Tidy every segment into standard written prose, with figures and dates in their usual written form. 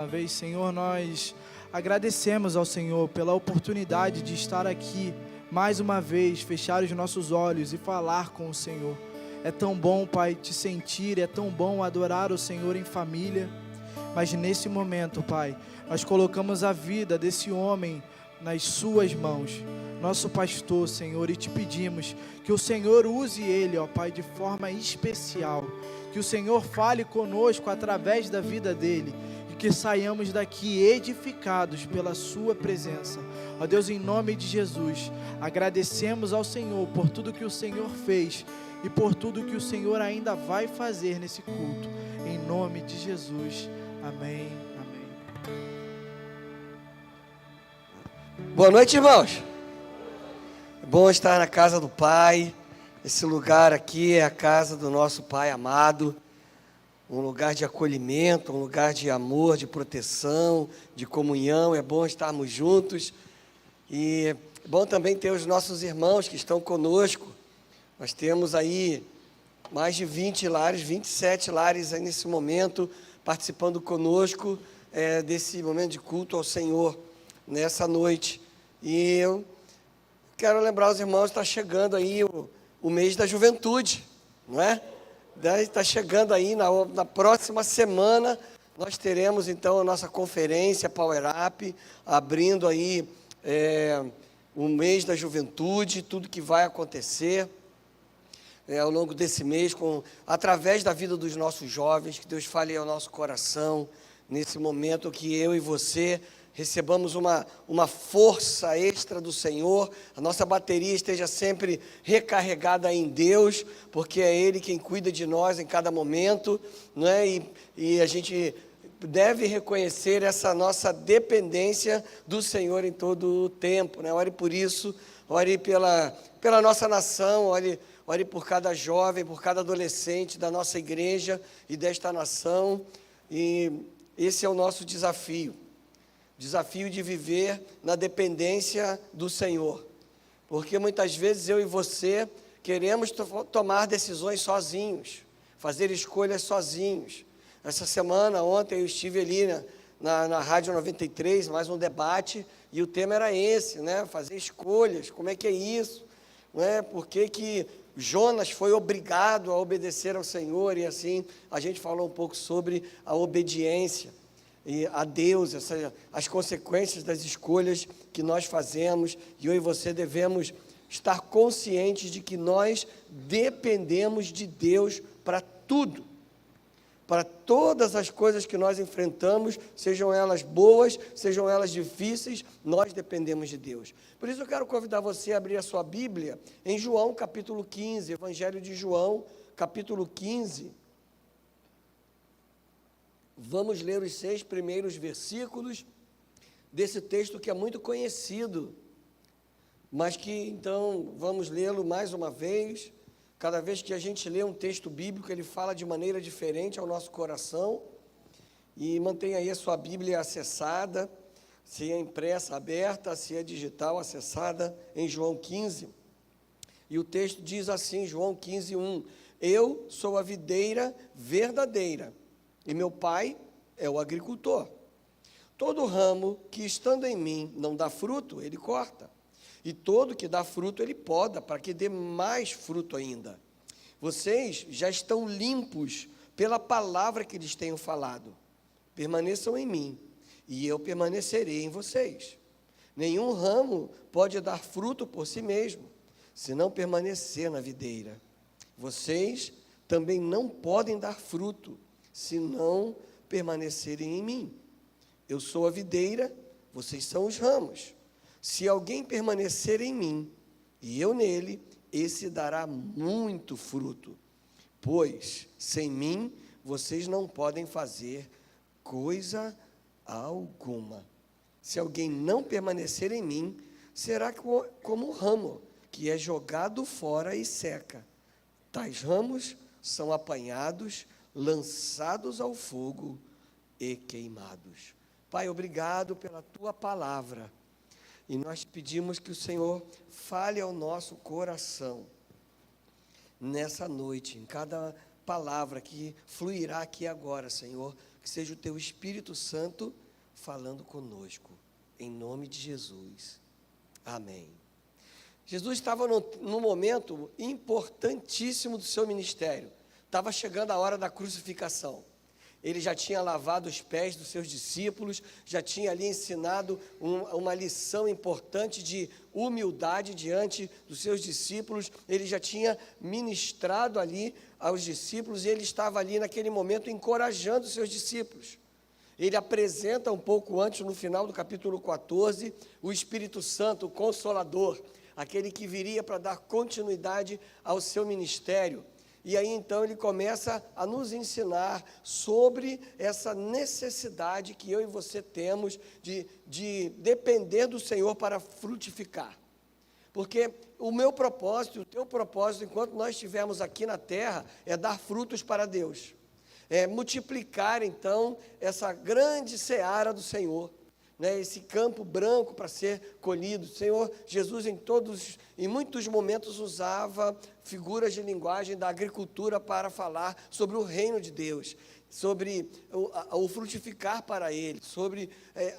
Uma vez, Senhor, nós agradecemos ao Senhor pela oportunidade de estar aqui mais uma vez, fechar os nossos olhos e falar com o Senhor. É tão bom, Pai, te sentir, é tão bom adorar o Senhor em família. Mas nesse momento, Pai, nós colocamos a vida desse homem nas suas mãos, nosso pastor, Senhor, e te pedimos que o Senhor use ele, ó Pai, de forma especial, que o Senhor fale conosco através da vida dele, e que saiamos daqui edificados pela sua presença. Ó Deus, em nome de Jesus, agradecemos ao Senhor por tudo que o Senhor fez e por tudo que o Senhor ainda vai fazer nesse culto, em nome de Jesus, amém. Boa noite, irmãos. É bom estar na casa do Pai. Esse lugar aqui é a casa do nosso Pai amado, um lugar de acolhimento, um lugar de amor, de proteção, de comunhão. É bom estarmos juntos e é bom também ter os nossos irmãos que estão conosco. Nós temos aí mais de 20 lares, 27 lares aí nesse momento, participando conosco desse momento de culto ao Senhor nessa noite. E eu quero lembrar os irmãos, está chegando aí o mês da juventude, não é? Está chegando aí, na próxima semana, nós teremos então a nossa conferência Power Up, abrindo aí o mês da juventude, tudo que vai acontecer ao longo desse mês, através da vida dos nossos jovens, que Deus fale ao nosso coração, nesse momento que eu e você recebamos uma força extra do Senhor, a nossa bateria esteja sempre recarregada em Deus, porque é Ele quem cuida de nós em cada momento, não é? E a gente deve reconhecer essa nossa dependência do Senhor em todo o tempo, né? Ore por isso, ore pela nossa nação, ore por cada jovem, por cada adolescente da nossa igreja e desta nação, e esse é o nosso desafio de viver na dependência do Senhor, porque muitas vezes eu e você queremos tomar decisões sozinhos, fazer escolhas sozinhos. Essa semana, ontem, eu estive ali na Rádio 93, mais um debate, e o tema era esse, né? Fazer escolhas, como é que é isso? Não é? Por que Jonas foi obrigado a obedecer ao Senhor? E assim, a gente falou um pouco sobre a obediência e a Deus, as consequências das escolhas que nós fazemos, e eu e você devemos estar conscientes de que nós dependemos de Deus para tudo, para todas as coisas que nós enfrentamos, sejam elas boas, sejam elas difíceis, nós dependemos de Deus. Por isso eu quero convidar você a abrir a sua Bíblia em João capítulo 15, Evangelho de João, capítulo 15, vamos ler os 6 primeiros versículos desse texto que é muito conhecido, mas que então vamos lê-lo mais uma vez. Cada vez que a gente lê um texto bíblico, ele fala de maneira diferente ao nosso coração. E mantenha aí a sua Bíblia acessada, se é impressa, aberta, se é digital, acessada em João 15. E o texto diz assim, João 15, 1: Eu sou a videira verdadeira, e meu Pai é o agricultor. Todo ramo que estando em mim não dá fruto, ele corta. E todo que dá fruto, ele poda, para que dê mais fruto ainda. Vocês já estão limpos pela palavra que lhes tenho falado. Permaneçam em mim, e eu permanecerei em vocês. Nenhum ramo pode dar fruto por si mesmo, se não permanecer na videira. Vocês também não podem dar fruto, se não permanecerem em mim. Eu sou a videira, vocês são os ramos. Se alguém permanecer em mim, e eu nele, esse dará muito fruto, pois sem mim vocês não podem fazer coisa alguma. Se alguém não permanecer em mim, será como um ramo que é jogado fora e seca. Tais ramos são apanhados, lançados ao fogo e queimados. Pai, obrigado pela tua palavra, e nós pedimos que o Senhor fale ao nosso coração nessa noite, em cada palavra que fluirá aqui agora, Senhor, que seja o teu Espírito Santo falando conosco, em nome de Jesus. Amém. Jesus estava num momento importantíssimo do seu ministério. Estava chegando a hora da crucificação. Ele já tinha lavado os pés dos seus discípulos, já tinha ali ensinado uma lição importante de humildade diante dos seus discípulos. Ele já tinha ministrado ali aos discípulos e ele estava ali naquele momento encorajando os seus discípulos. Ele apresenta um pouco antes, no final do capítulo 14, o Espírito Santo, o Consolador, aquele que viria para dar continuidade ao seu ministério. E aí então ele começa a nos ensinar sobre essa necessidade que eu e você temos de depender do Senhor para frutificar. Porque o meu propósito, o teu propósito, enquanto nós estivermos aqui na terra, é dar frutos para Deus. É multiplicar então essa grande seara do Senhor. Esse campo branco para ser colhido. O Senhor Jesus em muitos momentos usava figuras de linguagem da agricultura para falar sobre o reino de Deus, sobre o frutificar para Ele, sobre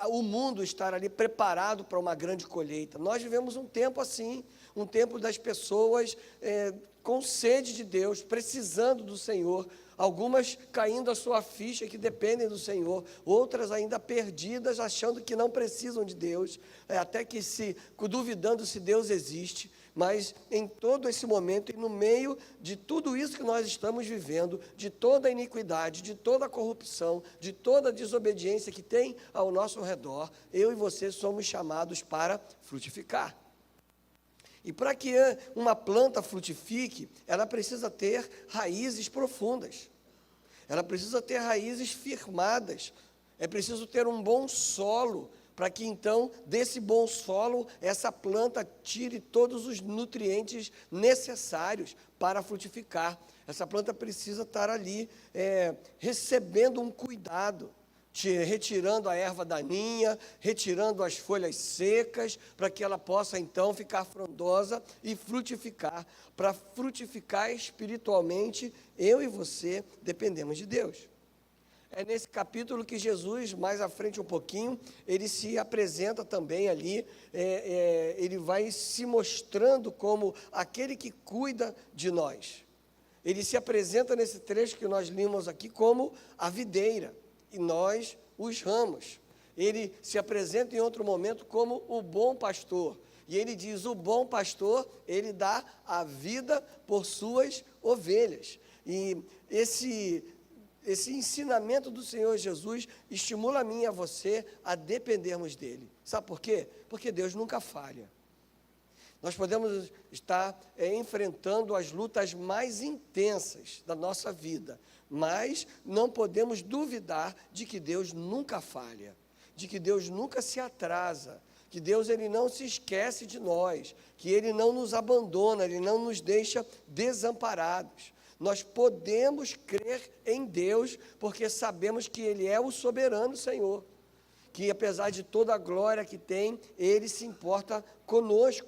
o mundo estar ali preparado para uma grande colheita. Nós vivemos um tempo assim, um tempo das pessoas com sede de Deus, precisando do Senhor, algumas caindo a sua ficha que dependem do Senhor, outras ainda perdidas, achando que não precisam de Deus, até que duvidando se Deus existe. Mas em todo esse momento e no meio de tudo isso que nós estamos vivendo, de toda a iniquidade, de toda a corrupção, de toda a desobediência que tem ao nosso redor, eu e você somos chamados para frutificar. E para que uma planta frutifique, ela precisa ter raízes profundas, ela precisa ter raízes firmadas, é preciso ter um bom solo, para que então, desse bom solo, essa planta tire todos os nutrientes necessários para frutificar. Essa planta precisa estar ali recebendo um cuidado, retirando a erva daninha, retirando as folhas secas, para que ela possa então ficar frondosa e frutificar. Para frutificar espiritualmente, eu e você dependemos de Deus. É nesse capítulo que Jesus, mais à frente um pouquinho, ele se apresenta também ali, ele vai se mostrando como aquele que cuida de nós. Ele se apresenta nesse trecho que nós limos aqui como a videira, e nós os ramos. Ele se apresenta em outro momento como o bom pastor, e ele diz, o bom pastor, ele dá a vida por suas ovelhas. E esse ensinamento do Senhor Jesus estimula a mim e a você a dependermos dele. Sabe por quê? Porque Deus nunca falha. Nós podemos estar enfrentando as lutas mais intensas da nossa vida, mas não podemos duvidar de que Deus nunca falha, de que Deus nunca se atrasa, que Deus ele não se esquece de nós, que Ele não nos abandona, Ele não nos deixa desamparados. Nós podemos crer em Deus, porque sabemos que Ele é o soberano Senhor, que apesar de toda a glória que tem, Ele se importa conosco.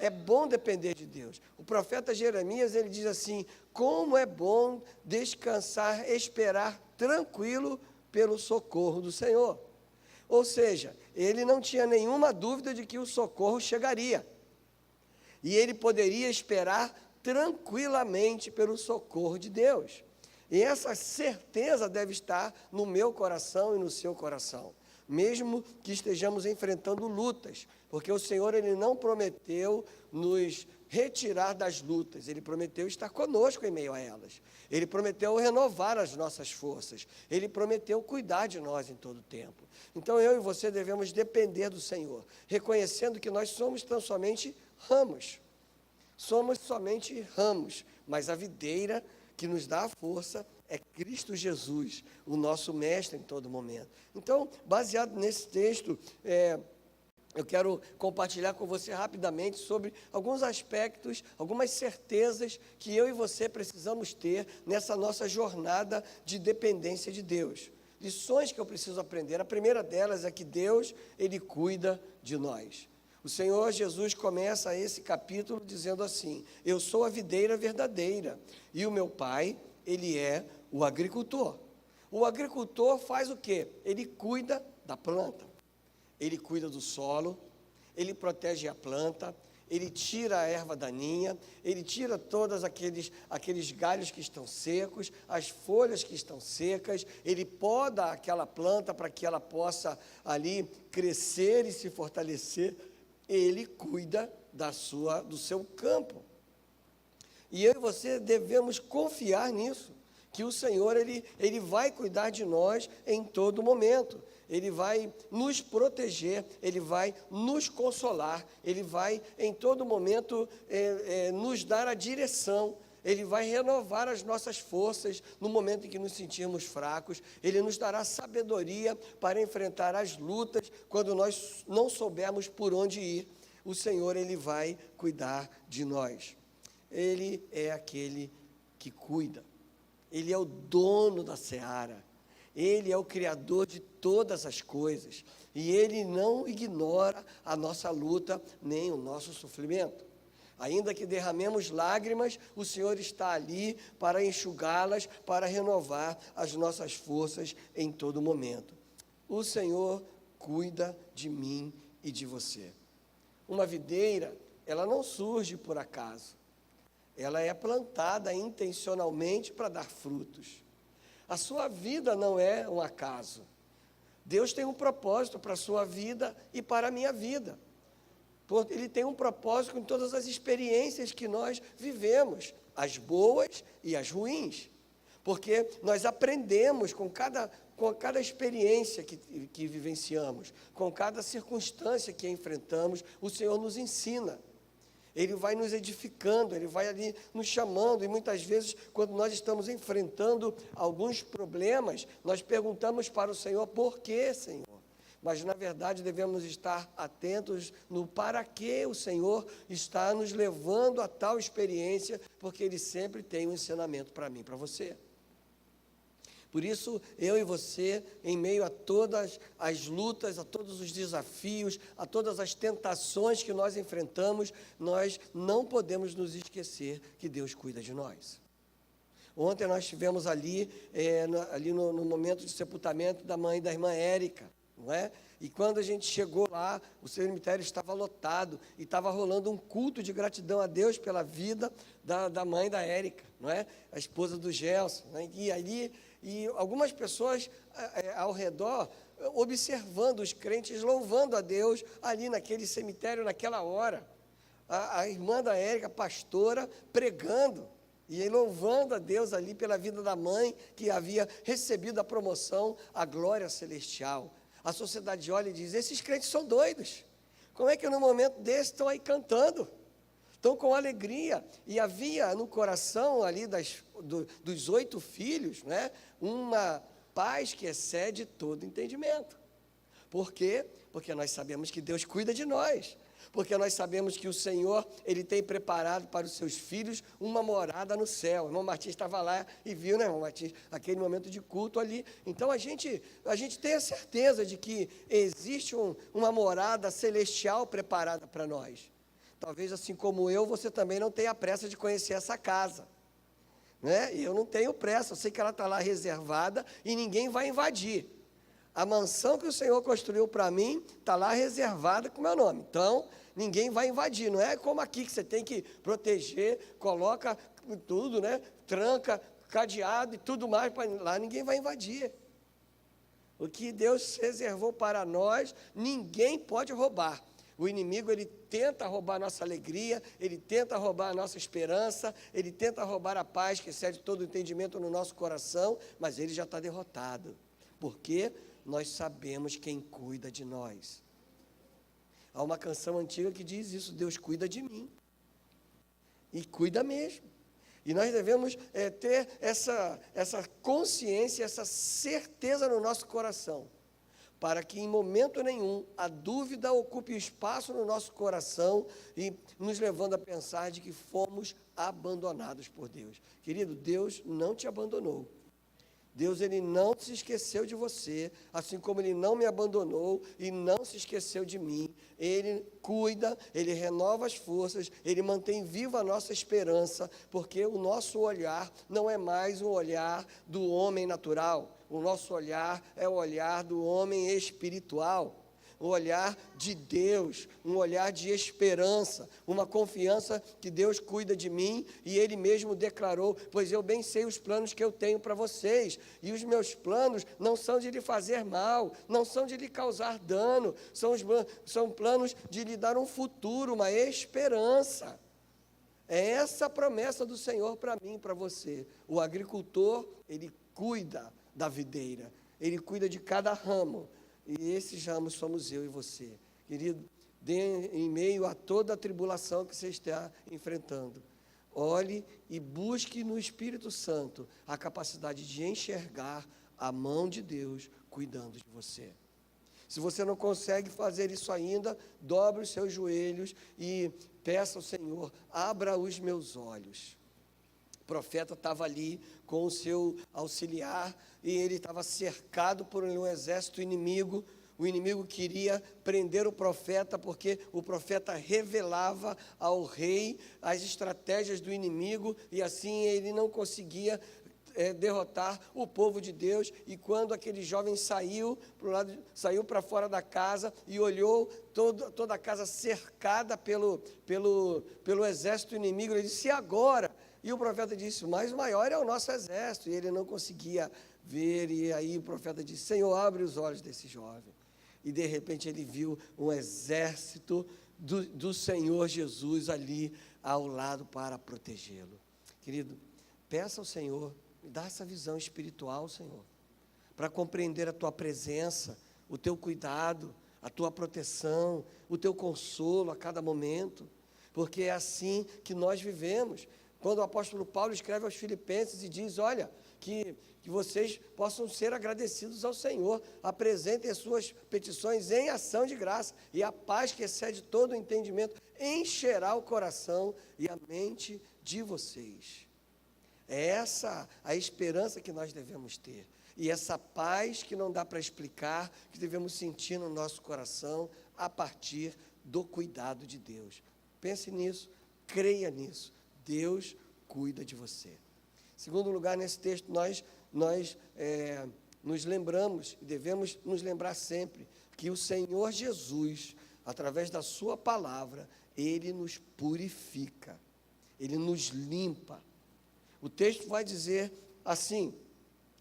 É bom depender de Deus. O profeta Jeremias, ele diz assim, como é bom descansar, esperar tranquilo pelo socorro do Senhor. Ou seja, ele não tinha nenhuma dúvida de que o socorro chegaria. E ele poderia esperar tranquilamente pelo socorro de Deus. E essa certeza deve estar no meu coração e no seu coração, mesmo que estejamos enfrentando lutas, porque o Senhor ele não prometeu nos retirar das lutas, Ele prometeu estar conosco em meio a elas, Ele prometeu renovar as nossas forças, Ele prometeu cuidar de nós em todo o tempo. Então eu e você devemos depender do Senhor, reconhecendo que nós somos tão somente ramos, mas a videira que nos dá a força é Cristo Jesus, o nosso mestre em todo momento. Então, baseado nesse texto, eu quero compartilhar com você rapidamente sobre alguns aspectos, algumas certezas que eu e você precisamos ter nessa nossa jornada de dependência de Deus. Lições que eu preciso aprender. A primeira delas é que Deus, Ele cuida de nós. O Senhor Jesus começa esse capítulo dizendo assim, eu sou a videira verdadeira e o meu Pai, Ele é o agricultor. O agricultor faz o quê? Ele cuida da planta, ele cuida do solo, ele protege a planta, ele tira a erva daninha, ele tira todos aqueles galhos que estão secos, as folhas que estão secas, ele poda aquela planta para que ela possa ali crescer e se fortalecer. Ele cuida do seu campo. E eu e você devemos confiar nisso, que o Senhor, Ele vai cuidar de nós em todo momento. Ele vai nos proteger, Ele vai nos consolar, Ele vai em todo momento nos dar a direção, Ele vai renovar as nossas forças no momento em que nos sentirmos fracos, Ele nos dará sabedoria para enfrentar as lutas quando nós não soubermos por onde ir. O Senhor, Ele vai cuidar de nós. Ele é aquele que cuida, Ele é o dono da seara, Ele é o Criador de todas as coisas, e Ele não ignora a nossa luta, nem o nosso sofrimento. Ainda que derramemos lágrimas, o Senhor está ali para enxugá-las, para renovar as nossas forças em todo momento. O Senhor cuida de mim e de você. Uma videira, ela não surge por acaso. Ela é plantada intencionalmente para dar frutos. A sua vida não é um acaso. Deus tem um propósito para a sua vida e para a minha vida. Ele tem um propósito em todas as experiências que nós vivemos, as boas e as ruins. Porque nós aprendemos com cada experiência que vivenciamos, com cada circunstância que enfrentamos, o Senhor nos ensina. Ele vai nos edificando, Ele vai ali nos chamando, e muitas vezes, quando nós estamos enfrentando alguns problemas, nós perguntamos para o Senhor, por quê, Senhor? Mas, na verdade, devemos estar atentos no para que o Senhor está nos levando a tal experiência, porque Ele sempre tem um ensinamento para mim, para você. Por isso, eu e você, em meio a todas as lutas, a todos os desafios, a todas as tentações que nós enfrentamos, nós não podemos nos esquecer que Deus cuida de nós. Ontem nós estivemos ali no momento de sepultamento da mãe da irmã Érica, não é? E quando a gente chegou lá, o cemitério estava lotado e estava rolando um culto de gratidão a Deus pela vida da mãe da Érica, não é? A esposa do Gelson, né? E algumas pessoas ao redor observando os crentes, louvando a Deus ali naquele cemitério, naquela hora. A irmã da Érica, pastora, pregando e louvando a Deus ali pela vida da mãe que havia recebido a promoção, a glória celestial. A sociedade olha e diz, esses crentes são doidos. Como é que no momento desse estão aí cantando? Estão com alegria. E havia no coração ali dos 8 filhos, né, uma paz que excede todo entendimento. Por quê? Porque nós sabemos que Deus cuida de nós. Porque nós sabemos que o Senhor, Ele tem preparado para os seus filhos uma morada no céu. O irmão Martins estava lá e viu, né, irmão Martins, aquele momento de culto ali. Então, a gente tem a certeza de que existe uma morada celestial preparada para nós. Talvez, assim como eu, você também não tenha pressa de conhecer essa casa. Né? Eu não tenho pressa, eu sei que ela está lá reservada e ninguém vai invadir. A mansão que o Senhor construiu para mim está lá reservada com o meu nome. Então, ninguém vai invadir. Não é como aqui que você tem que proteger, coloca tudo, né? Tranca, cadeado e tudo mais. Lá ninguém vai invadir. O que Deus reservou para nós, ninguém pode roubar. O inimigo, ele tenta roubar a nossa alegria, ele tenta roubar a nossa esperança, ele tenta roubar a paz que excede todo o entendimento no nosso coração, mas ele já está derrotado. Por quê? Nós sabemos quem cuida de nós. Há uma canção antiga que diz isso, Deus cuida de mim. E cuida mesmo. E nós devemos ter essa consciência, essa certeza no nosso coração, para que em momento nenhum a dúvida ocupe espaço no nosso coração e nos levando a pensar de que fomos abandonados por Deus. Querido, Deus não te abandonou. Deus, Ele não se esqueceu de você, assim como Ele não me abandonou e não se esqueceu de mim. Ele cuida, Ele renova as forças, Ele mantém viva a nossa esperança, porque o nosso olhar não é mais o olhar do homem natural, o nosso olhar é o olhar do homem espiritual. Um olhar de Deus, um olhar de esperança, uma confiança que Deus cuida de mim e Ele mesmo declarou: pois eu bem sei os planos que eu tenho para vocês, e os meus planos não são de lhe fazer mal, não são de lhe causar dano, são planos de lhe dar um futuro, uma esperança. É essa a promessa do Senhor para mim e para você. O agricultor, ele cuida da videira, ele cuida de cada ramo. E esses ramos somos eu e você. Querido, em meio a toda a tribulação que você está enfrentando, olhe e busque no Espírito Santo a capacidade de enxergar a mão de Deus cuidando de você. Se você não consegue fazer isso ainda, dobre os seus joelhos e peça ao Senhor: abra os meus olhos. O profeta estava ali com o seu auxiliar e ele estava cercado por um exército inimigo. O inimigo queria prender o profeta porque o profeta revelava ao rei as estratégias do inimigo e assim ele não conseguia derrotar o povo de Deus. E quando aquele jovem saiu para fora da casa e olhou toda a casa cercada pelo exército inimigo, ele disse: e agora? E o profeta disse: mas o maior é o nosso exército. E ele não conseguia ver, e aí o profeta disse: Senhor, abre os olhos desse jovem. E de repente ele viu um exército do Senhor Jesus ali ao lado para protegê-lo. Querido, peça ao Senhor, me dá essa visão espiritual, Senhor, para compreender a tua presença, o teu cuidado, a tua proteção, o teu consolo a cada momento, porque é assim que nós vivemos. Quando o apóstolo Paulo escreve aos Filipenses e diz: olha, que vocês possam ser agradecidos ao Senhor, apresentem as suas petições em ação de graça, e a paz que excede todo o entendimento encherá o coração e a mente de vocês. É essa a esperança que nós devemos ter, e essa paz que não dá para explicar, que devemos sentir no nosso coração a partir do cuidado de Deus. Pense nisso, creia nisso. Deus cuida de você. Segundo lugar, nesse texto, nós nos lembramos, e devemos nos lembrar sempre, que o Senhor Jesus, através da sua palavra, Ele nos purifica, Ele nos limpa. O texto vai dizer assim,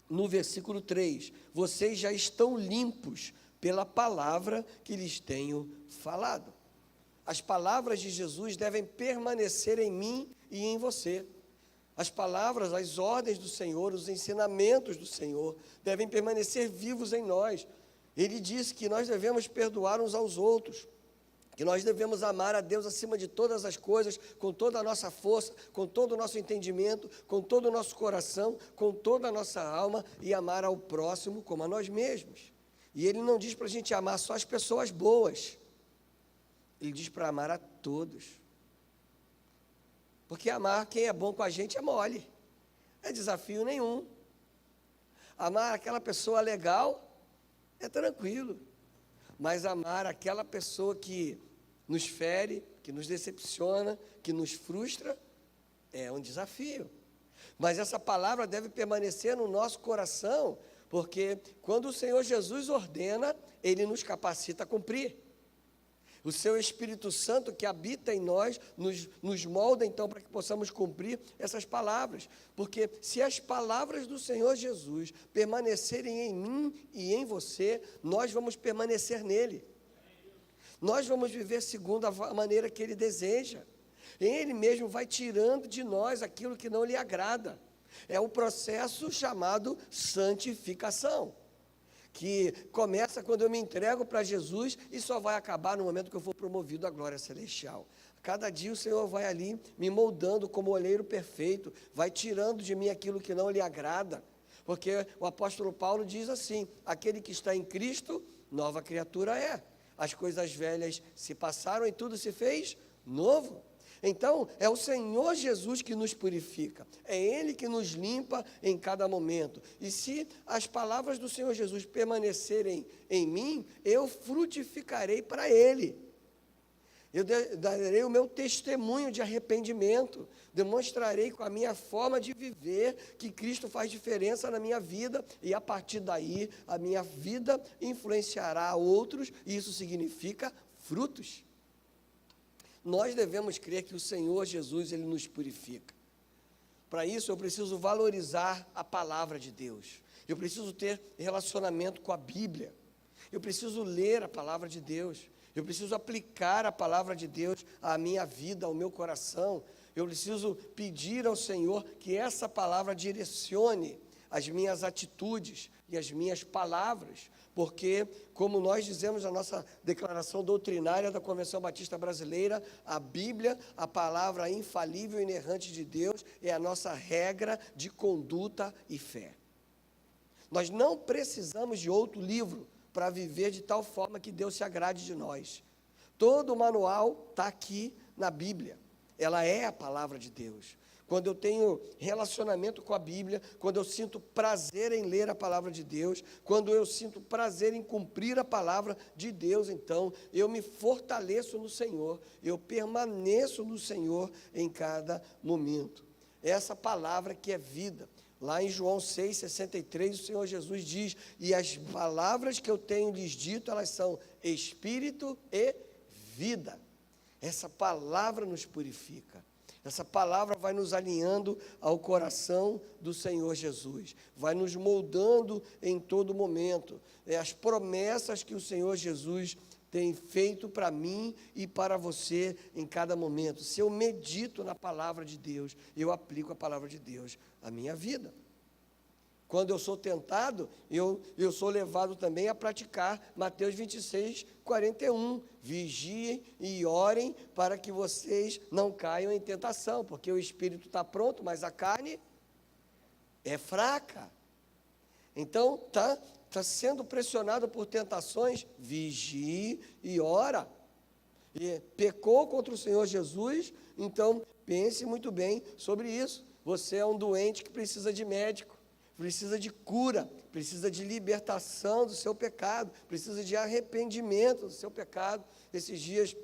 no versículo 3, vocês já estão limpos pela palavra que lhes tenho falado. As palavras de Jesus devem permanecer em mim e em você. As palavras, as ordens do Senhor, os ensinamentos do Senhor devem permanecer vivos em nós. Ele disse que nós devemos perdoar uns aos outros, que nós devemos amar a Deus acima de todas as coisas, com toda a nossa força, com todo o nosso entendimento, com todo o nosso coração, com toda a nossa alma, e amar ao próximo como a nós mesmos. E Ele não diz para a gente amar só as pessoas boas, Ele diz para amar a todos. Porque amar quem é bom com a gente é mole, é desafio nenhum. Amar aquela pessoa legal é tranquilo, mas amar aquela pessoa que nos fere, que nos decepciona, que nos frustra, é um desafio. Mas essa palavra deve permanecer no nosso coração, porque quando o Senhor Jesus ordena, Ele nos capacita a cumprir. O seu Espírito Santo que habita em nós, nos molda então para que possamos cumprir essas palavras. Porque se as palavras do Senhor Jesus permanecerem em mim e em você, nós vamos permanecer nele. Nós vamos viver segundo a maneira que Ele deseja. Ele mesmo vai tirando de nós aquilo que não lhe agrada. É o processo chamado santificação, que começa quando eu me entrego para Jesus e só vai acabar no momento que eu for promovido à glória celestial. Cada dia o Senhor vai ali me moldando como olheiro perfeito, vai tirando de mim aquilo que não lhe agrada, porque o apóstolo Paulo diz assim: aquele que está em Cristo, nova criatura é. As coisas velhas se passaram e tudo se fez novo. Então, é o Senhor Jesus que nos purifica, é Ele que nos limpa em cada momento. E se as palavras do Senhor Jesus permanecerem em mim, eu frutificarei para Ele. Eu darei o meu testemunho de arrependimento, demonstrarei com a minha forma de viver que Cristo faz diferença na minha vida, e a partir daí a minha vida influenciará outros, e isso significa frutos. Nós devemos crer que o Senhor Jesus, Ele nos purifica. Para isso eu preciso valorizar a palavra de Deus, eu preciso ter relacionamento com a Bíblia, eu preciso ler a palavra de Deus, eu preciso aplicar a palavra de Deus à minha vida, ao meu coração. Eu preciso pedir ao Senhor que essa palavra direcione as minhas atitudes e as minhas palavras, porque, como nós dizemos na nossa declaração doutrinária da Convenção Batista Brasileira, a Bíblia, a palavra infalível e inerrante de Deus, é a nossa regra de conduta e fé. Nós não precisamos de outro livro para viver de tal forma que Deus se agrade de nós. Todo o manual está aqui na Bíblia, ela é a palavra de Deus. Quando eu tenho relacionamento com a Bíblia, quando eu sinto prazer em ler a palavra de Deus, quando eu sinto prazer em cumprir a palavra de Deus, então eu me fortaleço no Senhor, eu permaneço no Senhor em cada momento. Essa palavra que é vida. Lá em João 6,63, o Senhor Jesus diz: e as palavras que eu tenho lhes dito, elas são espírito e vida. Essa palavra nos purifica. Essa palavra vai nos alinhando ao coração do Senhor Jesus, vai nos moldando em todo momento. As promessas que o Senhor Jesus tem feito para mim e para você em cada momento. Se eu medito na palavra de Deus, eu aplico a palavra de Deus à minha vida. Quando eu sou tentado, eu sou levado também a praticar Mateus 26:41. Vigiem e orem para que vocês não caiam em tentação, porque o espírito está pronto, mas a carne é fraca. Então, está sendo pressionado por tentações, vigie e ora. E pecou contra o Senhor Jesus, então pense muito bem sobre isso. Você é um doente que precisa de médico, precisa de cura, precisa de libertação do seu pecado, precisa de arrependimento do seu pecado. Esses dias,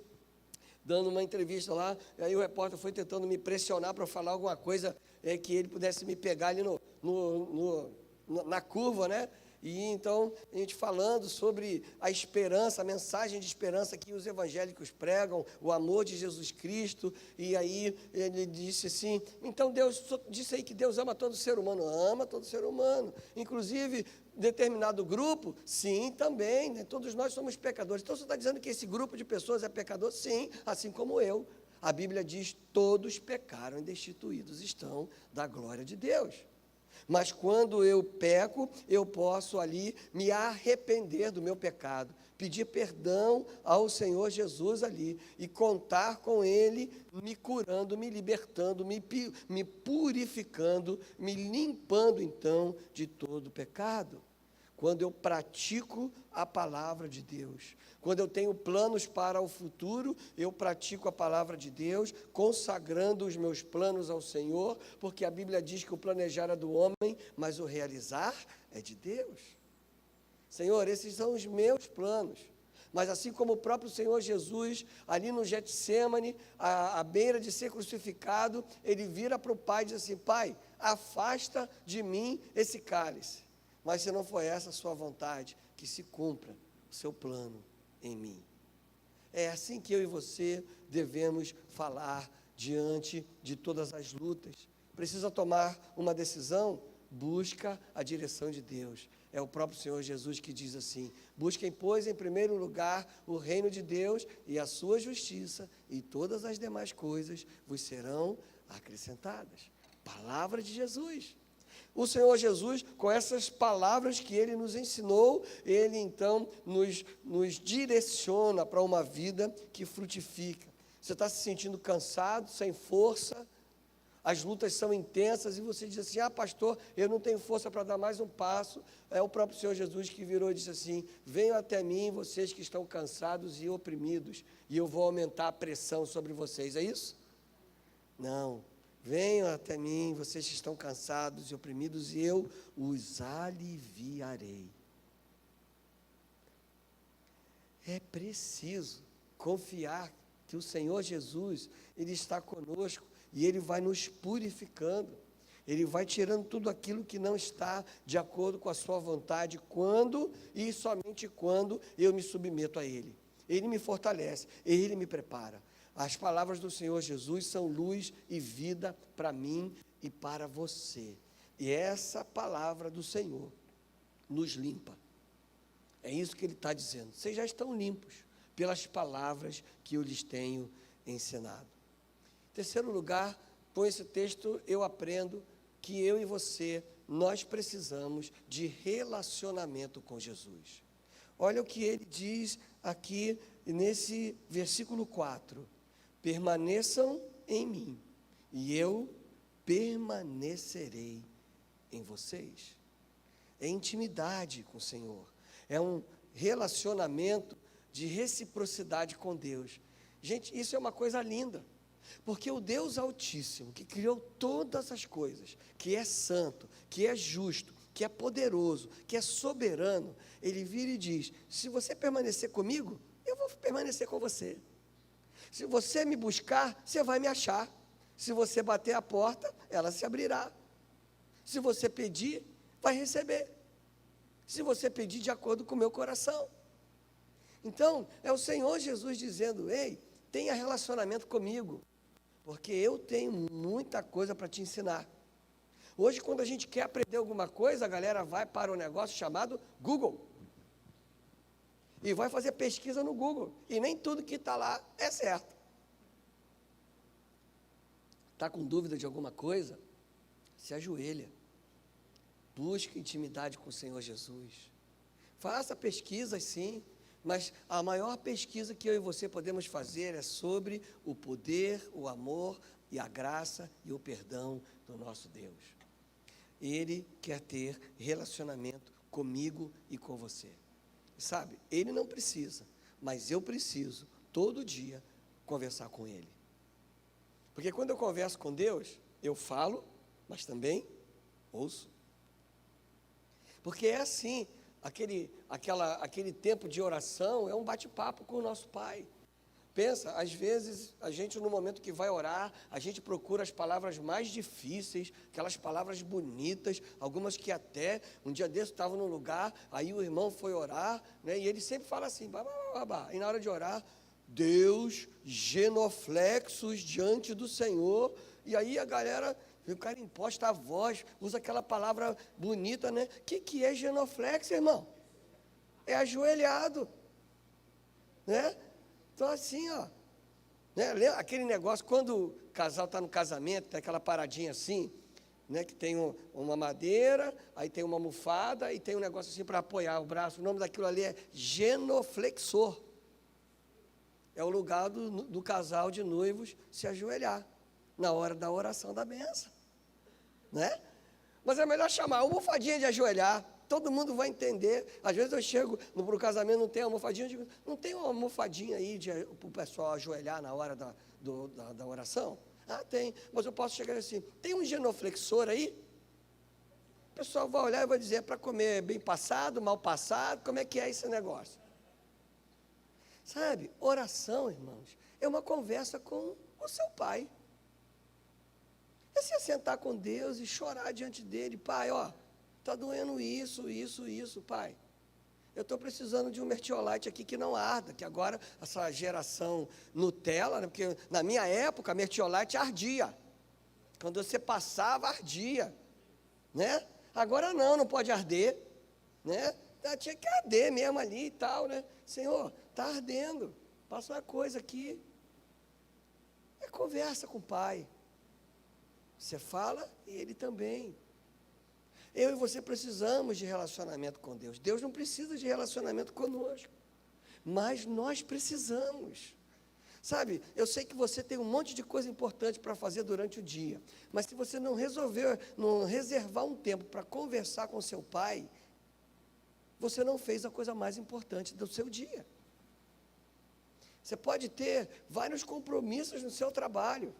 dando uma entrevista lá, aí o repórter foi tentando me pressionar para falar alguma coisa que ele pudesse me pegar ali na curva, né? E então, a gente falando sobre a esperança, a mensagem de esperança que os evangélicos pregam, o amor de Jesus Cristo, e aí ele disse assim, então Deus disse aí que Deus ama todo ser humano, ama todo ser humano, inclusive determinado grupo, sim, também, né? Todos nós somos pecadores. Então você está dizendo que esse grupo de pessoas é pecador? Sim, assim como eu. A Bíblia diz, todos pecaram e destituídos estão da glória de Deus. Mas quando eu peco, eu posso ali me arrepender do meu pecado, pedir perdão ao Senhor Jesus ali e contar com Ele me curando, me libertando, me purificando, me limpando então de todo pecado. Quando eu pratico a palavra de Deus, quando eu tenho planos para o futuro, eu pratico a palavra de Deus, consagrando os meus planos ao Senhor, porque a Bíblia diz que o planejar é do homem, mas o realizar é de Deus. Senhor, esses são os meus planos. Mas assim como o próprio Senhor Jesus, ali no Getsêmani, à beira de ser crucificado, ele vira para o Pai e diz assim, Pai, afasta de mim esse cálice. Mas se não for essa a sua vontade, que se cumpra o seu plano em mim. É assim que eu e você devemos falar diante de todas as lutas. Precisa tomar uma decisão? Busca a direção de Deus. É o próprio Senhor Jesus que diz assim, busquem, pois, em primeiro lugar o reino de Deus e a sua justiça, e todas as demais coisas vos serão acrescentadas. Palavra de Jesus. O Senhor Jesus, com essas palavras que Ele nos ensinou, Ele então nos direciona para uma vida que frutifica. Você está se sentindo cansado, sem força, as lutas são intensas e você diz assim, pastor, eu não tenho força para dar mais um passo. É o próprio Senhor Jesus que virou e disse assim, venham até mim vocês que estão cansados e oprimidos, e eu vou aumentar a pressão sobre vocês, é isso? Não. Venham até mim, vocês que estão cansados e oprimidos, e eu os aliviarei. É preciso confiar que o Senhor Jesus, Ele está conosco e Ele vai nos purificando. Ele vai tirando tudo aquilo que não está de acordo com a sua vontade, quando e somente quando eu me submeto a Ele. Ele me fortalece, Ele me prepara. As palavras do Senhor Jesus são luz e vida para mim e para você. E essa palavra do Senhor nos limpa. É isso que Ele está dizendo. Vocês já estão limpos pelas palavras que eu lhes tenho ensinado. Em terceiro lugar, com esse texto eu aprendo que eu e você, nós precisamos de relacionamento com Jesus. Olha o que ele diz aqui nesse versículo 4. Permaneçam em mim, e eu permanecerei em vocês. É intimidade com o Senhor. É um relacionamento de reciprocidade com Deus. Gente, isso é uma coisa linda. Porque o Deus Altíssimo, que criou todas as coisas, que é santo, que é justo, que é poderoso, que é soberano, Ele vira e diz: se você permanecer comigo, eu vou permanecer com você. Se você me buscar, você vai me achar. Se você bater a porta, ela se abrirá. Se você pedir, vai receber. Se você pedir de acordo com o meu coração. Então, é o Senhor Jesus dizendo: ei, tenha relacionamento comigo, porque eu tenho muita coisa para te ensinar. Hoje, quando a gente quer aprender alguma coisa, a galera vai para um negócio chamado Google. E vai fazer pesquisa no Google. E nem tudo que está lá é certo. Está com dúvida de alguma coisa? Se ajoelha. Busque intimidade com o Senhor Jesus. Faça pesquisas, sim. Mas a maior pesquisa que eu e você podemos fazer é sobre o poder, o amor e a graça e o perdão do nosso Deus. Ele quer ter relacionamento comigo e com você. Sabe, Ele não precisa, mas eu preciso, todo dia, conversar com Ele. Porque quando eu converso com Deus, eu falo, mas também ouço. Porque é assim. Aquele tempo de oração é um bate-papo com o nosso Pai. Pensa, às vezes, a gente no momento que vai orar, a gente procura as palavras mais difíceis, aquelas palavras bonitas, algumas que até, um dia desse eu estava num lugar, aí o irmão foi orar, né, e ele sempre fala assim, e na hora de orar, Deus, genuflexos diante do Senhor, e aí a galera... O cara imposta a voz, usa aquela palavra bonita, né? O que é genuflexo, irmão? É ajoelhado, né? Então assim, ó, né? Aquele negócio, quando o casal está no casamento, tem aquela paradinha assim, né? Que tem uma madeira, aí tem uma almofada, e tem um negócio assim para apoiar o braço. O nome daquilo ali é genuflexor. É o lugar do casal de noivos se ajoelhar na hora da oração da bênção. Né? Mas é melhor chamar almofadinha de ajoelhar, todo mundo vai entender. Às vezes eu chego para o casamento, não tem almofadinha, eu digo, não tem uma almofadinha aí para o pessoal ajoelhar na hora da oração? Ah, tem, mas eu posso chegar assim, tem um genuflexor aí? O pessoal vai olhar e vai dizer, para comer bem passado, mal passado, como é que é esse negócio? Sabe, oração, irmãos, é uma conversa com o seu Pai. É se sentar com Deus e chorar diante dele. Pai, ó, está doendo isso, Pai. Eu estou precisando de um mertiolate aqui que não arda, que agora essa geração Nutella, né, porque na minha época a mertiolate ardia. Quando você passava, ardia. Né? Agora não pode arder. Né? Tinha que arder mesmo ali e tal, né? Senhor, está ardendo. Passa uma coisa aqui. É conversa com o Pai. Você fala e Ele também. Eu e você precisamos de relacionamento com Deus. Deus não precisa de relacionamento conosco, mas nós precisamos. Sabe, eu sei que você tem um monte de coisa importante para fazer durante o dia, mas se você não reservar um tempo para conversar com seu Pai, você não fez a coisa mais importante do seu dia. Você pode ter vários compromissos no seu trabalho,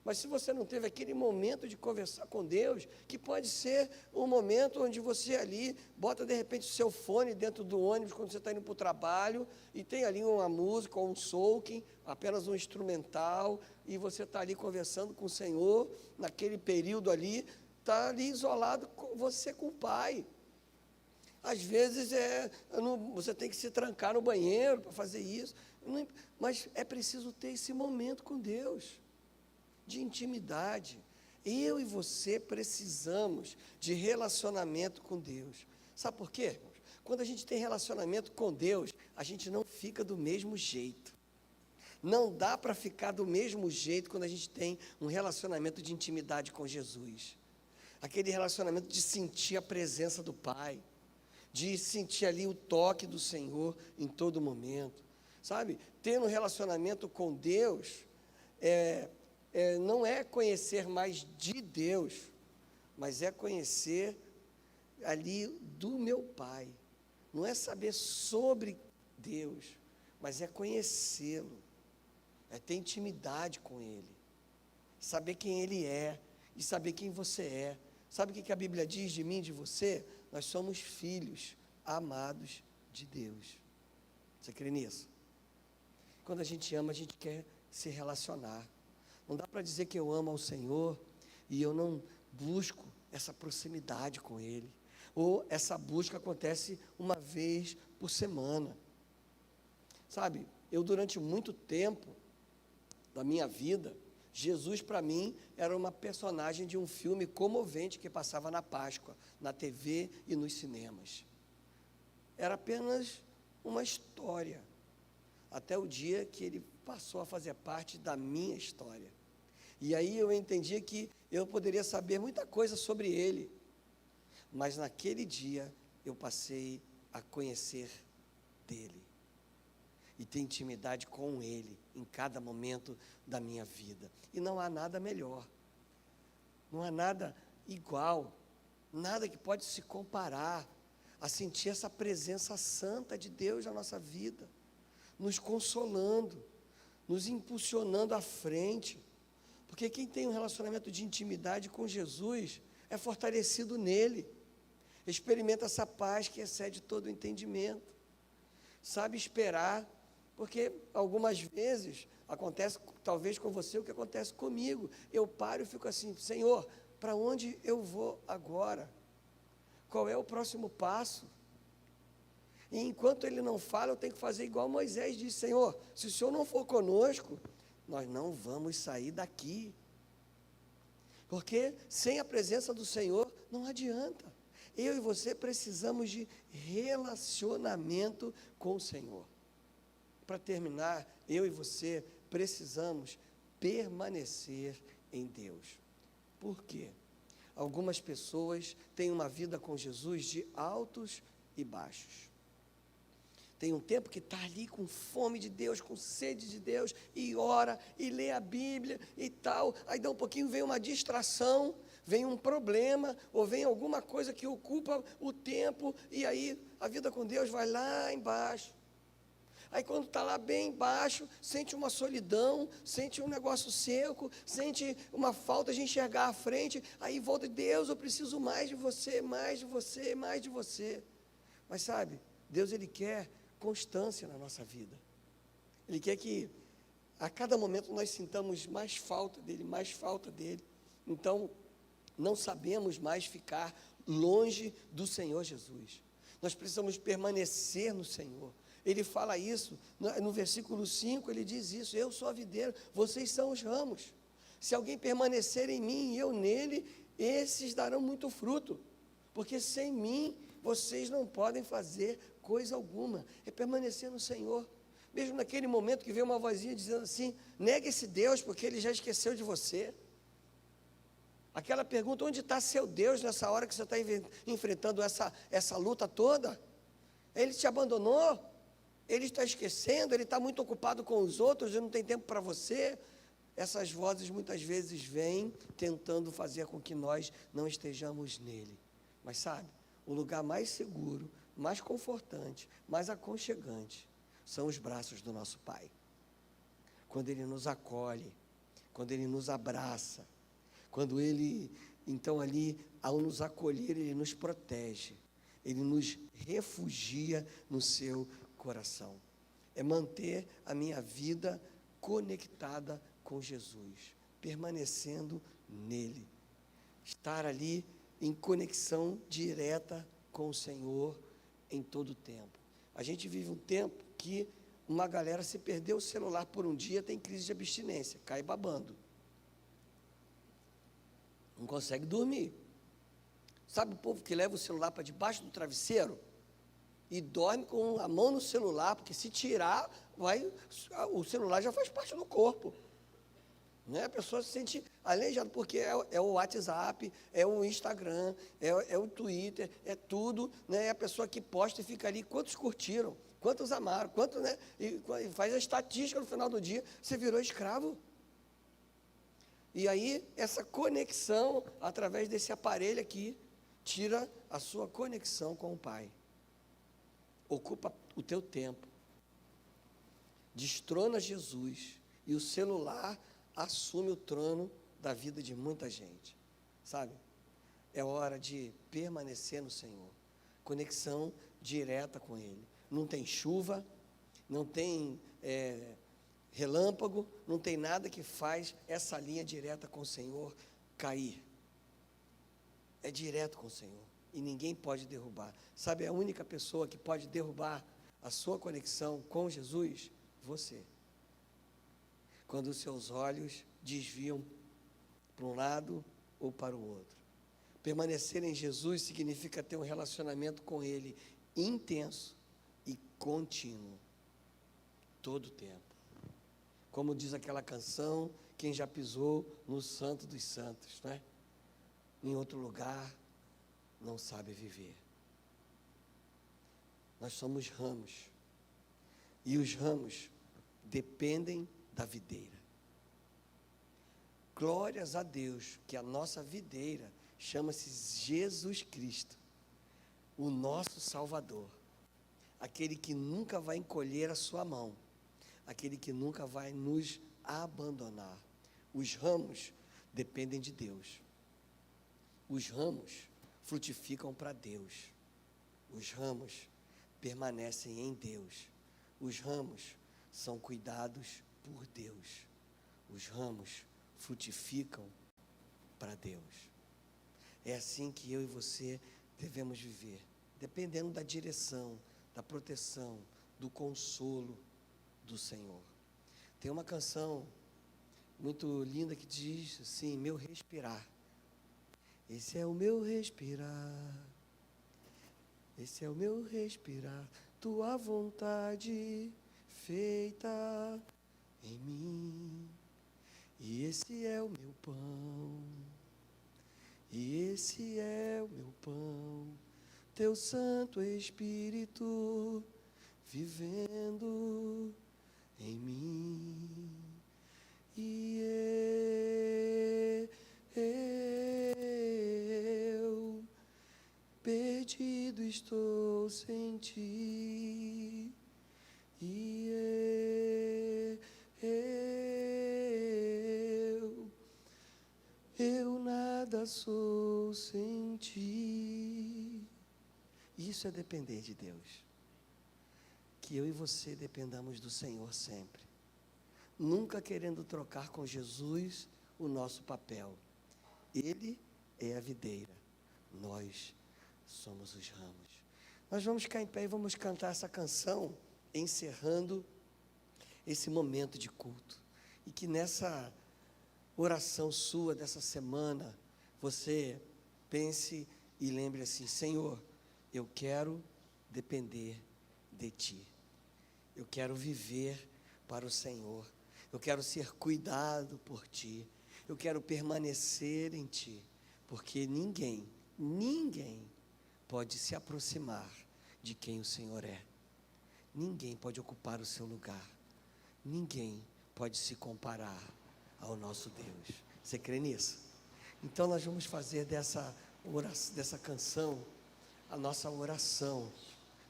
Mas se você não teve aquele momento de conversar com Deus, que pode ser um momento onde você ali bota de repente o seu fone dentro do ônibus quando você está indo para o trabalho e tem ali uma música ou um soaking, apenas um instrumental, e você está ali conversando com o Senhor, naquele período ali, está ali isolado você com o Pai. Às vezes você tem que se trancar no banheiro para fazer isso, mas é preciso ter esse momento com Deus, de intimidade. Eu e você precisamos de relacionamento com Deus. Sabe por quê, irmãos? Quando a gente tem relacionamento com Deus, a gente não fica do mesmo jeito. Não dá para ficar do mesmo jeito quando a gente tem um relacionamento de intimidade com Jesus. Aquele relacionamento de sentir a presença do Pai, de sentir ali o toque do Senhor em todo momento. Sabe? Ter um relacionamento com Deus não é conhecer mais de Deus, mas é conhecer ali do meu Pai. Não é saber sobre Deus, mas é conhecê-lo, é ter intimidade com Ele, saber quem Ele é e saber quem você é. Sabe o que a Bíblia diz de mim e de você? Nós somos filhos amados de Deus. Você crê nisso? Quando a gente ama, a gente quer se relacionar. Não dá para dizer que eu amo ao Senhor e eu não busco essa proximidade com Ele. Ou essa busca acontece uma vez por semana. Sabe, eu durante muito tempo da minha vida, Jesus para mim era uma personagem de um filme comovente que passava na Páscoa, na TV e nos cinemas. Era apenas uma história, até o dia que ele passou a fazer parte da minha história. E aí eu entendi que eu poderia saber muita coisa sobre ele, mas naquele dia eu passei a conhecer dele e ter intimidade com ele em cada momento da minha vida. E não há nada melhor, não há nada igual, nada que pode se comparar a sentir essa presença santa de Deus na nossa vida, nos consolando, nos impulsionando à frente. Porque quem tem um relacionamento de intimidade com Jesus é fortalecido nele, experimenta essa paz que excede todo o entendimento, sabe esperar, porque algumas vezes acontece talvez com você o que acontece comigo. Eu paro e fico assim: Senhor, para onde eu vou agora? Qual é o próximo passo? E enquanto ele não fala, eu tenho que fazer igual Moisés disse: Senhor, se o Senhor não for conosco, nós não vamos sair daqui. Porque sem a presença do Senhor não adianta. Eu e você precisamos de relacionamento com o Senhor. Para terminar, eu e você precisamos permanecer em Deus. Por quê? Algumas pessoas têm uma vida com Jesus de altos e baixos. Tem um tempo que está ali com fome de Deus, com sede de Deus, e ora, e lê a Bíblia e tal. Aí dá um pouquinho, vem uma distração, vem um problema, ou vem alguma coisa que ocupa o tempo, e aí a vida com Deus vai lá embaixo. Aí quando está lá bem embaixo, sente uma solidão, sente um negócio seco, sente uma falta de enxergar à frente, aí volta: Deus, eu preciso mais de você, mais de você, mais de você. Mas sabe, Deus ele quer constância na nossa vida. Ele quer que a cada momento nós sintamos mais falta dele, mais falta dele. Então, não sabemos mais ficar longe do Senhor Jesus. Nós precisamos permanecer no Senhor. Ele fala isso, no versículo 5, ele diz isso: eu sou a videira, vocês são os ramos. Se alguém permanecer em mim e eu nele, esses darão muito fruto, porque sem mim vocês não podem fazer coisa alguma. É permanecer no Senhor. Mesmo naquele momento que veio uma vozinha dizendo assim: nega esse Deus, porque ele já esqueceu de você. Aquela pergunta: onde está seu Deus nessa hora que você está enfrentando essa luta toda? Ele te abandonou? Ele está esquecendo? Ele está muito ocupado com os outros e não tem tempo para você? Essas vozes muitas vezes vêm tentando fazer com que nós não estejamos nele. Mas sabe, o lugar mais seguro, mais confortante, mais aconchegante são os braços do nosso Pai. Quando Ele nos acolhe, quando Ele nos abraça, quando Ele, então ali, ao nos acolher, Ele nos protege, Ele nos refugia no seu coração. É manter a minha vida conectada com Jesus, permanecendo nele, estar ali em conexão direta com o Senhor em todo o tempo. A gente vive um tempo que uma galera, se perdeu o celular por um dia, tem crise de abstinência, cai babando, não consegue dormir. Sabe o povo que leva o celular para debaixo do travesseiro e dorme com a mão no celular, porque se tirar, o celular já faz parte do corpo, né? A pessoa se sente aleijada, porque é o WhatsApp, é o Instagram, é o Twitter, é tudo, né? É a pessoa que posta e fica ali, quantos curtiram, quantos amaram, quantos, né? E faz a estatística no final do dia, você virou escravo. E aí, essa conexão, através desse aparelho aqui, tira a sua conexão com o Pai. Ocupa o teu tempo. Destrona Jesus. E o celular assume o trono da vida de muita gente. Sabe? É hora de permanecer no Senhor. Conexão direta com Ele. Não tem chuva, não tem relâmpago, não tem nada que faz essa linha direta com o Senhor cair. É direto com o Senhor. E ninguém pode derrubar. Sabe, a única pessoa que pode derrubar a sua conexão com Jesus? Você. Quando os seus olhos desviam para um lado ou para o outro. Permanecer em Jesus significa ter um relacionamento com Ele intenso e contínuo. Todo o tempo. Como diz aquela canção, quem já pisou no Santo dos Santos, não é? Em outro lugar, não sabe viver. Nós somos ramos. E os ramos dependem da videira. Glórias a Deus que a nossa videira chama-se Jesus Cristo, o nosso Salvador, aquele que nunca vai encolher a sua mão, aquele que nunca vai nos abandonar. Os ramos dependem de Deus. Os ramos frutificam para Deus. Os ramos permanecem em Deus. Os ramos são cuidados por Deus. Os ramos frutificam para Deus. É assim que eu e você devemos viver, dependendo da direção, da proteção, do consolo do Senhor. Tem uma canção muito linda que diz assim: meu respirar. Esse é o meu respirar, esse é o meu respirar, tua vontade feita em mim. E esse é o meu pão, e esse é o meu pão, teu Santo Espírito vivendo em mim. E eu perdido estou sem ti, e eu nada sou sem ti. Isso é depender de Deus. Que eu e você dependamos do Senhor sempre, nunca querendo trocar com Jesus o nosso papel. Ele é a videira, nós somos os ramos. Nós vamos ficar em pé e vamos cantar essa canção, encerrando esse momento de culto. E que nessa oração sua dessa semana, você pense e lembre assim: Senhor, eu quero depender de Ti. Eu quero viver para o Senhor. Eu quero ser cuidado por Ti. Eu quero permanecer em Ti. Porque ninguém pode se aproximar de quem o Senhor é. Ninguém pode ocupar o seu lugar. Ninguém pode se comparar ao nosso Deus. Você crê nisso? Então nós vamos fazer dessa canção a nossa oração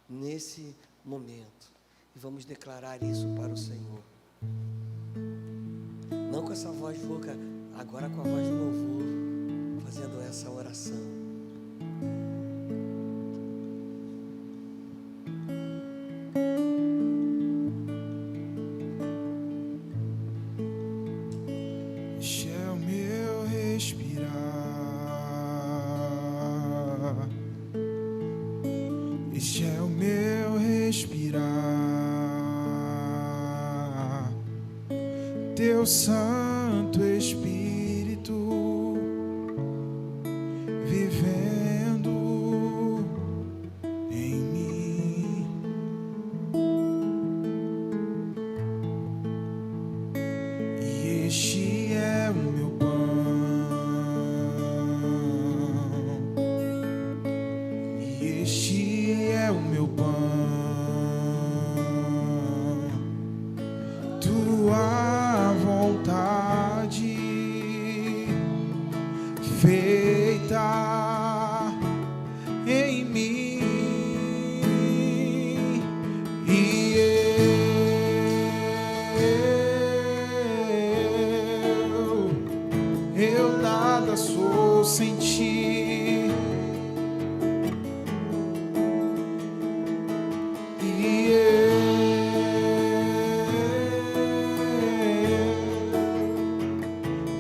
nesse momento. E vamos declarar isso para o Senhor. Não com essa voz rouca, agora com a voz do louvor, fazendo essa oração. Este é o meu respirar, este é o meu respirar, Teu Santo Espírito vivendo em mim. E este é o meu pão, e este é o meu pão, tua vontade feita em mim. E eu nada sou sem ti. E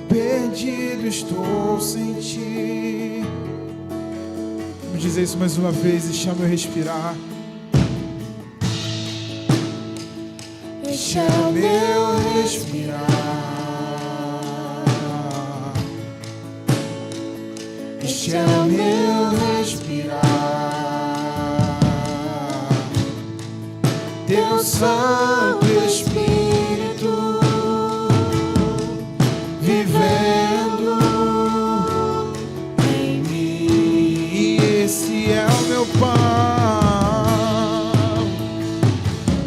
perdido estou sem ti. Vamos dizer isso mais uma vez e chama eu respirar. Este é o meu respirar, este é o meu respirar, Teu Santo Espírito vivendo em mim. E esse é o meu pão,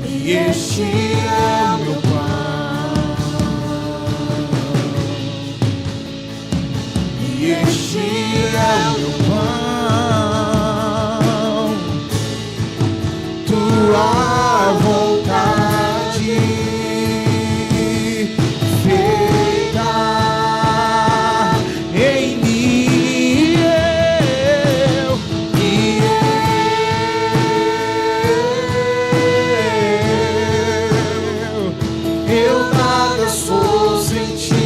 e este é o meu pão, e este é o meu pão, tua vontade feita em mim. Eu nada sou sem ti.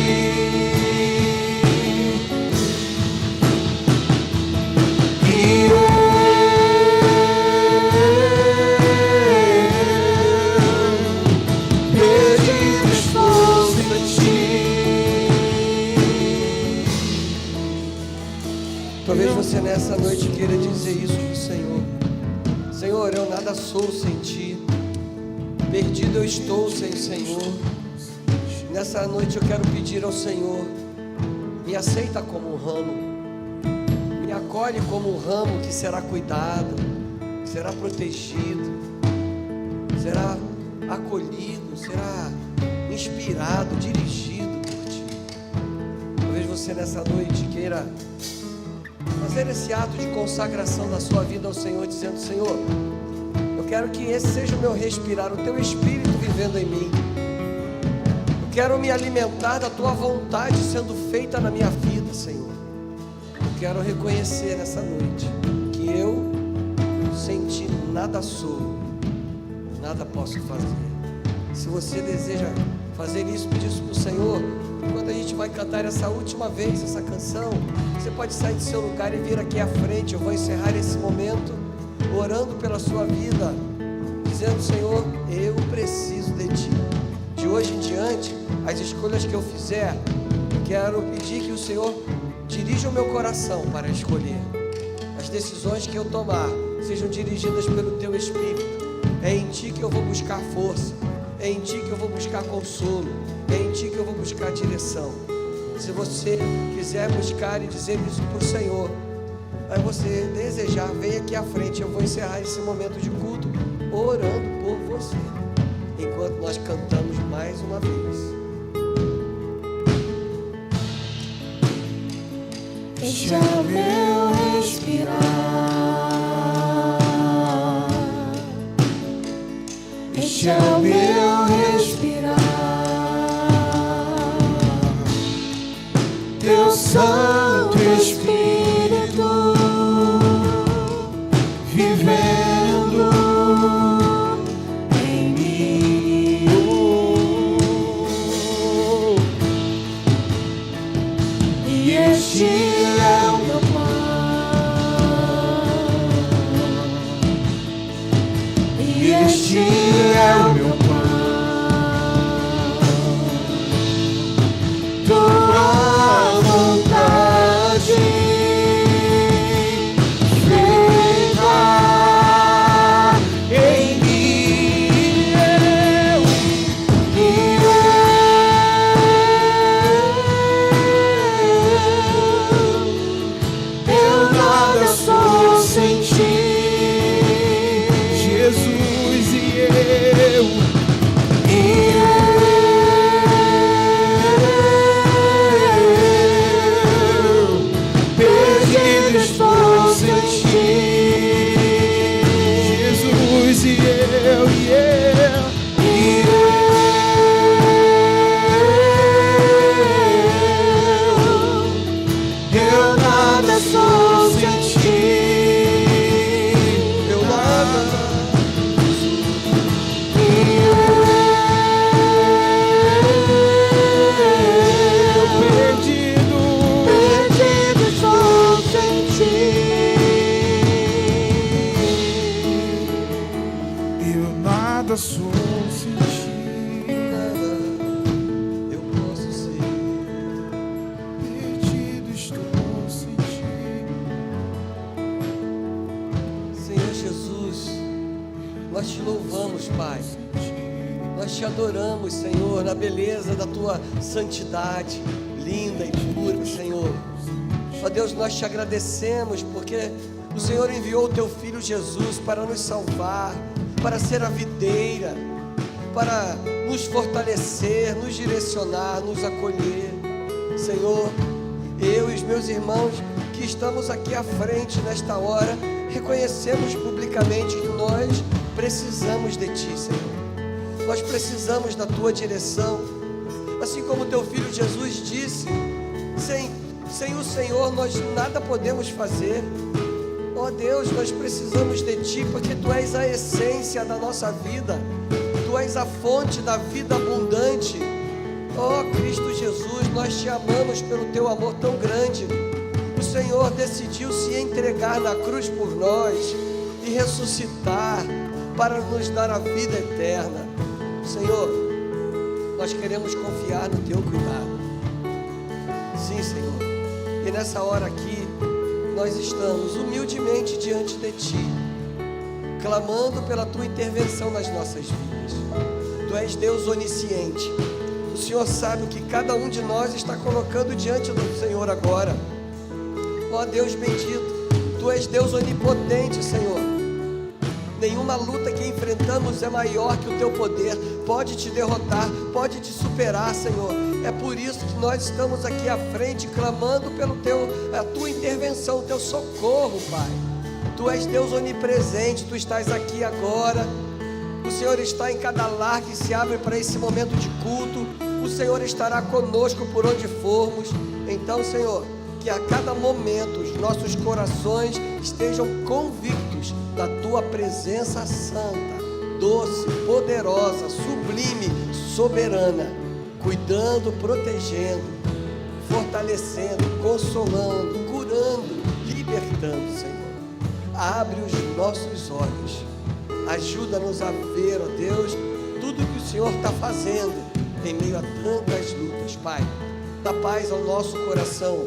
Perdido estou sem ti. Talvez você nessa noite queira dizer isso pro Senhor. Senhor, eu nada sou sem ti. Perdido eu estou sem o Senhor. Nessa noite eu quero pedir ao Senhor, me aceita como um ramo, me acolhe como um ramo que será cuidado, que será protegido, será acolhido, será inspirado, dirigido por ti. Talvez você nessa noite queira fazer esse ato de consagração da sua vida ao Senhor, dizendo: Senhor, eu quero que esse seja o meu respirar, o Teu Espírito vivendo em mim. Eu quero me alimentar da Tua vontade sendo feita na minha vida, Senhor. Eu quero reconhecer nessa noite que eu, sem Ti, nada sou, nada posso fazer. Se você deseja fazer isso, pedir isso para o Senhor, enquanto a gente vai cantar essa última vez essa canção, você pode sair do seu lugar e vir aqui à frente. Eu vou encerrar esse momento orando pela sua vida, dizendo: Senhor, eu preciso de Ti. De hoje em diante, as escolhas que eu fizer, eu quero pedir que o Senhor dirija o meu coração para escolher. As decisões que eu tomar sejam dirigidas pelo Teu Espírito. É em Ti que eu vou buscar força, é em Ti que eu vou buscar consolo, é em Ti que eu vou buscar direção. Se você quiser buscar e dizer isso para o Senhor, aí você desejar, vem aqui à frente. Eu vou encerrar esse momento de culto orando por você, enquanto nós cantamos mais uma vez. Este é o meu respirar, este é o meu respirar, sem ti. Nada eu posso ser. Perdido estou sem ti. Senhor Jesus, nós te louvamos, Pai. Nós te adoramos, Senhor, na beleza da tua santidade, linda e pura, Senhor. Ó Deus, nós te agradecemos porque o Senhor enviou o teu Filho Jesus para nos salvar, para ser a videira, para nos fortalecer, nos direcionar, nos acolher. Senhor, eu e os meus irmãos que estamos aqui à frente nesta hora, reconhecemos publicamente que nós precisamos de Ti, Senhor. Nós precisamos da Tua direção. Assim como o Teu Filho Jesus disse, sem o Senhor nós nada podemos fazer. Ó Deus, nós precisamos de Ti, porque Tu és a essência da nossa vida. Tu és a fonte da vida abundante. Ó Cristo Jesus, nós Te amamos pelo Teu amor tão grande. O Senhor decidiu se entregar na cruz por nós e ressuscitar para nos dar a vida eterna. Senhor, nós queremos confiar no Teu cuidado. Sim, Senhor. E nessa hora aqui, nós estamos humildemente diante de Ti, clamando pela Tua intervenção nas nossas vidas. Tu és Deus onisciente. O Senhor sabe o que cada um de nós está colocando diante do Senhor agora. Ó Deus bendito, Tu és Deus onipotente, Senhor. Nenhuma luta que enfrentamos é maior que o Teu poder. Pode Te derrotar, pode Te superar, Senhor. É por isso que nós estamos aqui à frente, clamando pelo a Tua intervenção, o Teu socorro, Pai. Tu és Deus onipresente, Tu estás aqui agora. O Senhor está em cada lar que se abre para esse momento de culto. O Senhor estará conosco por onde formos. Então, Senhor, que a cada momento os nossos corações estejam convictos da Tua presença santa, doce, poderosa, sublime, soberana, cuidando, protegendo, fortalecendo, consolando, curando, libertando, Senhor. Abre os nossos olhos, ajuda-nos a ver, ó Deus, tudo que o Senhor está fazendo em meio a tantas lutas, Pai. Dá paz ao nosso coração.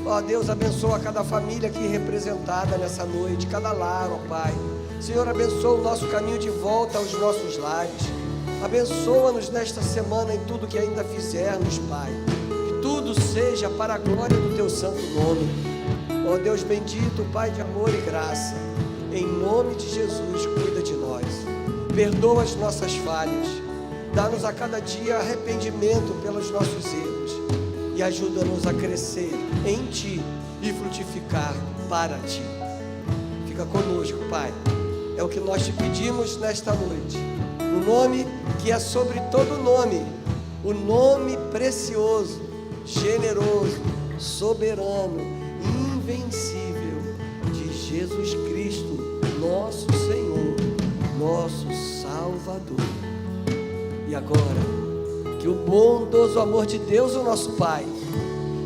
Ó Deus, abençoa cada família aqui representada nessa noite, cada lar, ó Pai. Senhor, abençoa o nosso caminho de volta aos nossos lares. Abençoa-nos nesta semana em tudo que ainda fizermos, Pai. Que tudo seja para a glória do Teu santo nome. Ó Deus bendito, Pai de amor e graça, em nome de Jesus, cuida de nós. Perdoa as nossas falhas. Dá-nos a cada dia arrependimento pelos nossos erros. E ajuda-nos a crescer em Ti e frutificar para Ti. Fica conosco, Pai. É o que nós Te pedimos nesta noite. O nome que é sobre todo nome. O nome precioso, generoso, soberano, invencível de Jesus Cristo, nosso Senhor, nosso Salvador. E agora, que o bondoso amor de Deus, o nosso Pai,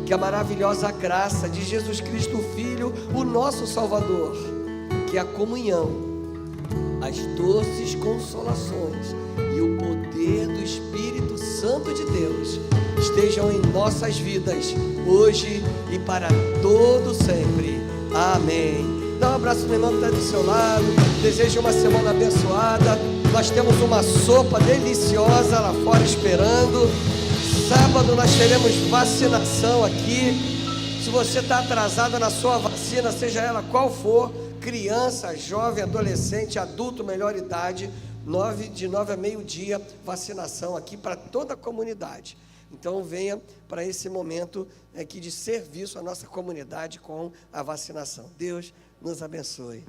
que a maravilhosa graça de Jesus Cristo, o Filho, o nosso Salvador, que a comunhão, as doces consolações e o poder do Espírito Santo de Deus estejam em nossas vidas, hoje e para todo sempre. Amém. Dá um abraço no irmão que está do seu lado. Desejo uma semana abençoada. Nós temos uma sopa deliciosa lá fora esperando. Sábado nós teremos vacinação aqui. Se você está atrasado na sua vacina, seja ela qual for, criança, jovem, adolescente, adulto, melhor idade, de 9 a meio-dia, vacinação aqui para toda a comunidade. Então venha para esse momento aqui de serviço à nossa comunidade com a vacinação. Deus nos abençoe.